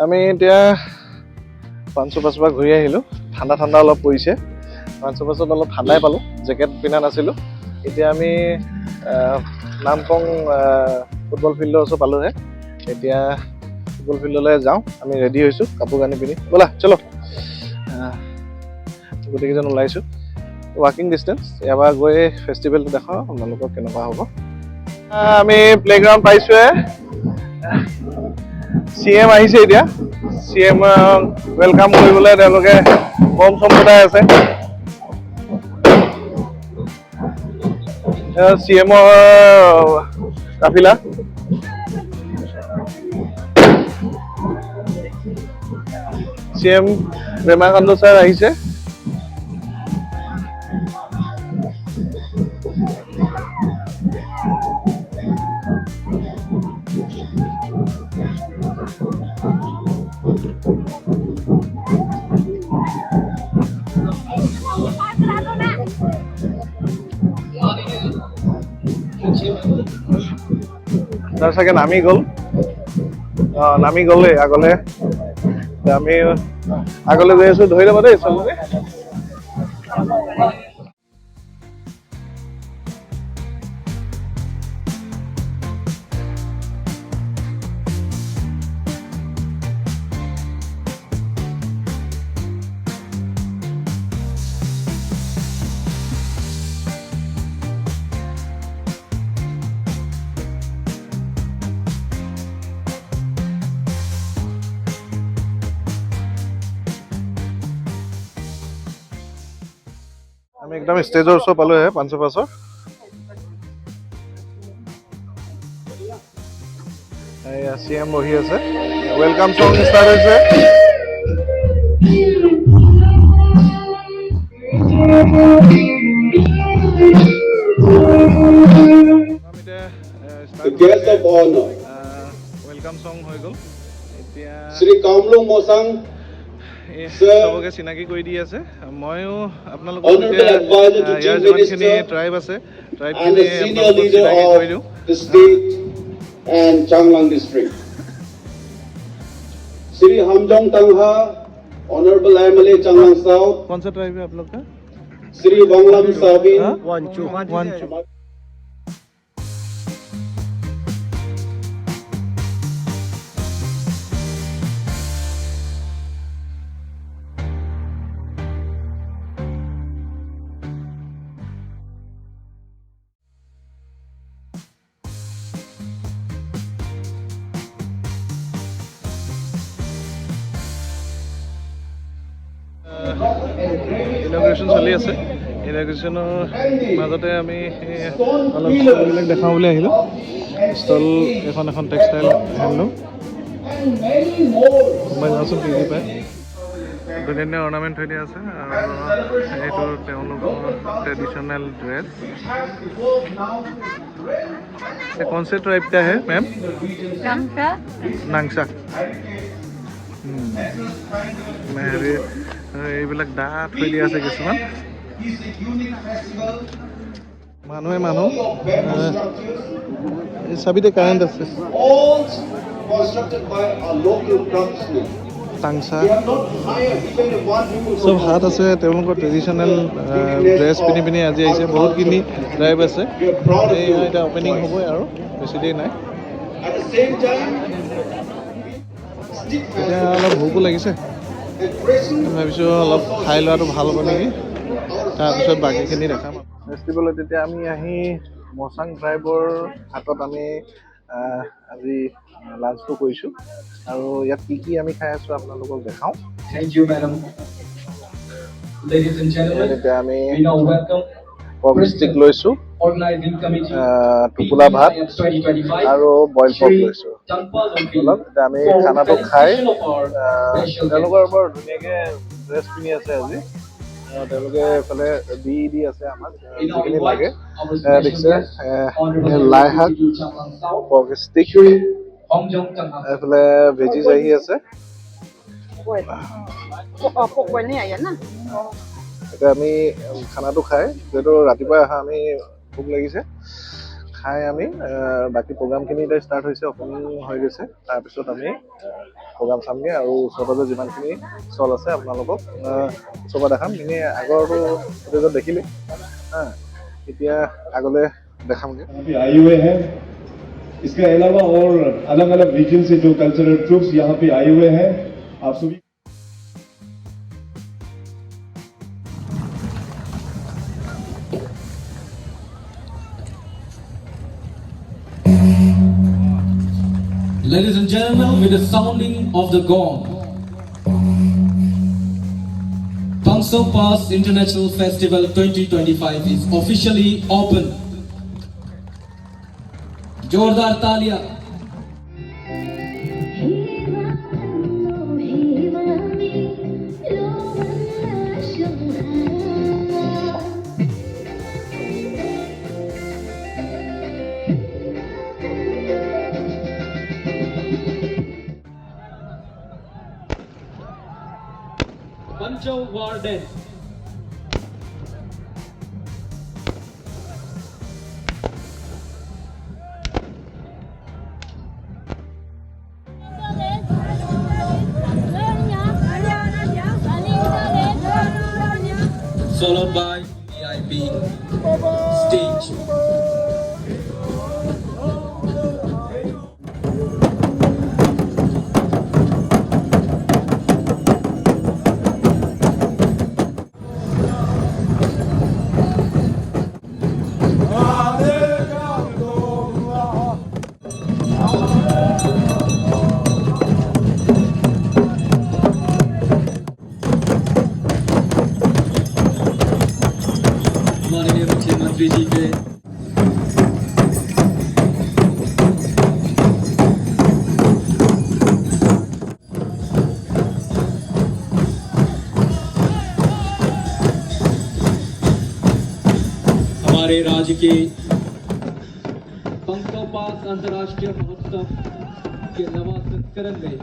আমি এতিয়া পাংছৌ পাছৰ পৰা ঘূৰি আহিলোঁ। ঠাণ্ডা ঠাণ্ডা অলপ পৰিছে। পাংছৌ পাছত অলপ ঠাণ্ডাই পালোঁ, জেকেট পিন্ধা নাছিলোঁ। এতিয়া আমি নামপং ফুটবল ফিল্ডৰ ওচৰ পালোঁহে। এতিয়া ফুটবল ফিল্ডলৈ যাওঁ। আমি ৰেডি হৈছোঁ কাপোৰ কানি পিন্ধি। ব'লা চলো। গোটেইকেইজন ওলাইছোঁ। ৱাকিং ডিষ্টেঞ্চ। ইয়াৰ পৰা গৈ ফেষ্টিভেলটো দেখাওঁ আপোনালোকক কেনেকুৱা হ'ব। আমি প্লেগ্ৰাউণ্ড পাইছোঁহে। CM আহিছে এতিয়া। CM ৱেলকাম কৰিবলৈ তেওঁলোকে বম চম ফুটাই আছে। CMৰ কাফিলা। CM প্ৰেমাকান্ত ছাৰ আহিছে। তাৰ চাগে নামি গ'ল। নামি গ'লে আগলৈ আমি আগলৈ গৈ আছোঁ। ধৰি ল'ব দেই চবকে। আমি একদম ষ্টেজৰ ওচৰ পালোঁহে পাংছৌ পাছৰ। এয়া CM বহি আছে। ৱেলকাম চং ষ্টাৰ্ট হৈছে। ৱেলকাম চং হৈ গ'ল। এতিয়া শ্ৰী কামলুং মচাং চবকে চিনাকি কৰি দি আছে। ময়ো আপোনালোকক ইয়াৰ যিমানখিনি ট্ৰাইব আছে ট্ৰাইবখিনি আপোনালোকক চিনাকি কৰি দিওঁ। And Changlang district. Sri Hamjong Tangha, Honorable MLA Changlang South. कौन सा ट्राइब है आप लोग का? Sri Banglam Sabi. वांचू। ইনগ্ৰেশ্যন চলি আছে। ইনগ্ৰেশ্যনৰ মাজতে আমি অলপ ষ্টলবিলাক দেখাওঁ বুলি আহিলোঁ। ষ্টল এখন টেক্সটাইল হেণ্ডলুম। মই যাওঁচোন কি কি পায়। ধুনীয়া ধুনীয়া অৰ্ণামেণ্ট থৈ দিয়া আছে আৰু এইটো তেওঁলোকৰ ট্ৰেডিশ্যনেল ড্ৰেছ। कौन से ट्राइब का है मैम? नांगसा। এইবিলাক ডাঠ হৈ দিয়া আছে কিছুমান। মানুহে মানুহ এই চাবিতে কাৰেণ্ট আছে। টাংছা চব হাত আছে। তেওঁলোকৰ ট্ৰেডিশ্যনেল ড্ৰেছ পিন্ধি পিনি আজি আহিছে। বহুতখিনি ড্ৰাইভ আছে। এই এতিয়া অপেনিং হ'বই আৰু বেছি দেৰি নাই। এতিয়া অলপ ভোকো লাগিছে। ভাবিছোঁ অলপ খাই লোৱাটো ভাল হ'ব নেকি। তাৰপিছত বাকীখিনি দেখাম। ফেষ্টিভেলত এতিয়া আমি আহি মচাং ট্ৰাইবৰ হাতত আমি আজি লাঞ্চটো কৰিছোঁ আৰু ইয়াত কি কি আমি খাই আছোঁ আপোনালোকক দেখাওঁ। Thank you, madam. Ladies and gentlemen, এতিয়া আমি we now welcome pork stick লৈছোঁ, organizing committee টোপোলা ভাত 2025 আৰু বইল পৰ্ক লৈছোঁ। এতিয়া আমি খানাটো খাই তেওঁলোকৰ বৰ ধুনীয়াকৈ ড্ৰেছ পিন্ধি আছে আজি। তেওঁলোকে এইফালে দি আছে আমাক যিখিনি লাগে। দেখিছে লাই শাক, পৰ্ক ষ্টিক, এইফালে ভেজিজ আহি আছে। এতিয়া আমি খানাটো খাই যিহেতু ৰাতিপুৱাই অহা আমি ভোক লাগিছে খাই আমি বাকী প্ৰগ্ৰামখিনি এতিয়া ষ্টাৰ্ট হৈছে, অপেনিং হৈ গৈছে। তাৰপিছত আমি প্ৰগ্ৰাম চামগৈ আৰু ওচৰ-পাজৰ যিমানখিনি ষ্টল আছে আপোনালোকক ওচৰৰ দেখাম। এনেই আগৰটো ফুটেজত দেখিলে এতিয়া আগলৈ देखाएंगे। अभी आए हुए हैं। इसके अलावा और अलग अलग रीजन से जो कल्चरल ट्रूप्स यहाँ पे आए हुए हैं, आप सभी Ladies and gentlemen, with the sounding of the gong, Pangsau Pass International Festival 2025 is officially open. जोरदार तालियां। पंचो warden followed by PPIF stage. माननीय मुख्यमंत्री जी के हमारे राज्य के पंगसौ पास अंतर्राष्ट्रीय महोत्सव के नवा संस्करण में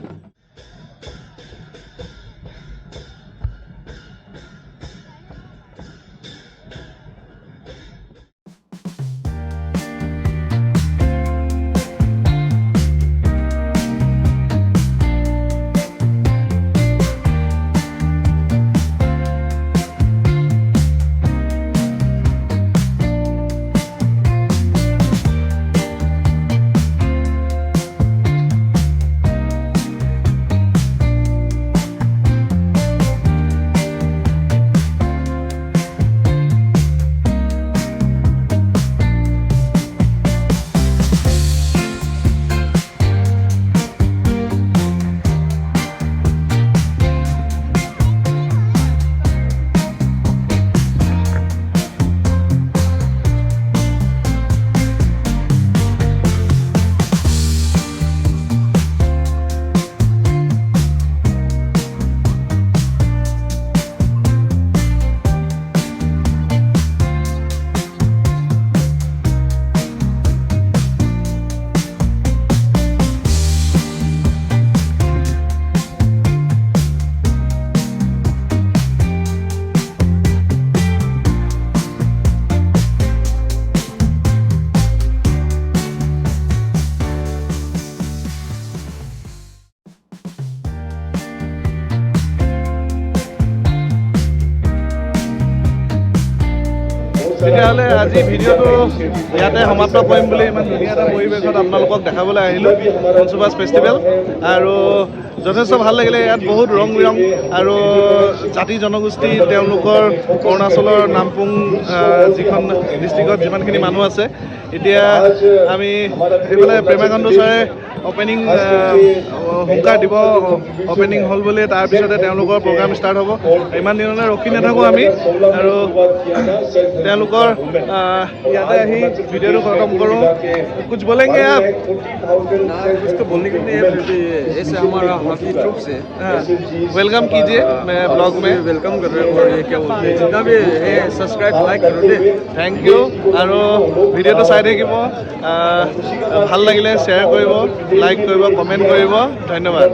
তেতিয়াহ'লে আজি ভিডিঅ'টো ইয়াতে সমাপ্ত কৰিম বুলি ইমান ধুনীয়া এটা পৰিৱেশত আপোনালোকক দেখাবলৈ আহিলোঁ পাংছাউ পাছ ফেষ্টিভেল। আৰু যথেষ্ট ভাল লাগিলে। ইয়াত বহুত ৰং বিৰং আৰু জাতি জনগোষ্ঠী, তেওঁলোকৰ অৰুণাচলৰ নামপুং যিখন ডিষ্ট্ৰিক্টত যিমানখিনি মানুহ আছে, এতিয়া আমি এইফালে প্ৰেমাকান্ত ছাৰে অপেনিং হুংকাৰ দিব, অপেনিং হ'ল বুলি। তাৰপিছতে তেওঁলোকৰ প্ৰগ্ৰাম ষ্টাৰ্ট হ'ব। ইমান দিনলৈ ৰখি নাথাকোঁ আমি আৰু তেওঁলোকৰ ইয়াতে আহি ভিডিঅ'টো খতম কৰোঁ। कुछ बोलेंगे आप? कुछ तो बोलने के लिए ऐसे हमारा हॉकी ट्रूप से वेलकम कीजिए मैं ब्लॉग में वेलकम कर रहे हैं। और ये क्या बोलते हैं, जितना भी है सब्सक्राइब लाइक करो दे। Thank you. আৰু ভিডিঅ'টো চাই থাকিব, ভাল লাগিলে শ্বেয়াৰ কৰিব, লাইক কৰিব, কমেণ্ট কৰিব। ধন্যবাদ।